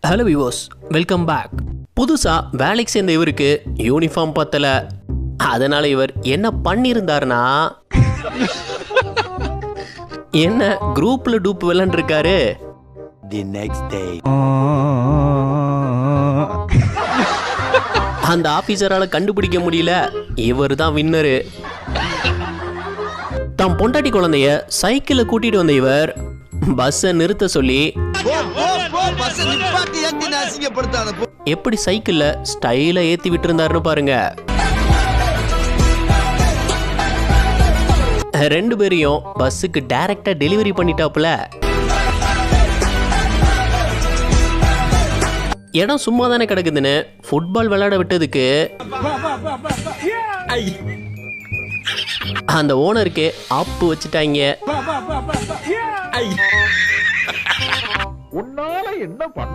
Hello விவோஸ், welcome back. புதுசாக வேலைக்கு சேர்ந்த இவருக்கு யூனிஃபார்ம் பத்தலை. அதனால் இவர் என்ன பண்ணியிருந்தாருன்னா, என்ன குரூப்பில் டூப் விளாண்டுருக்காரு. The next day. அந்த ஆஃபீஸரால் கண்டுபிடிக்க முடியல, இவர் தான் வின்னரு. தம் பொண்டாட்டி குழந்தைய சைக்கிளில் கூட்டிகிட்டு வந்த இவர் பஸ்ஸை நிறுத்த சொல்லி எப்படி சைக்கிள்ல ஸ்டைல ஏத்தி விட்டு இருந்தாருன்னு பாருங்க. ரெண்டு பேரையும் பஸ்ஸுக்கு டைரக்டா டெலிவரி பண்ணிட்டாப்புல. இடம் சும்மா தானே கிடக்குதுன்னு ஃபுட்பால் விளையாட விட்டதுக்கு அந்த ஓனருக்கு ஆப்பு வச்சுட்டாங்க. உன்னால என்ன பண்ண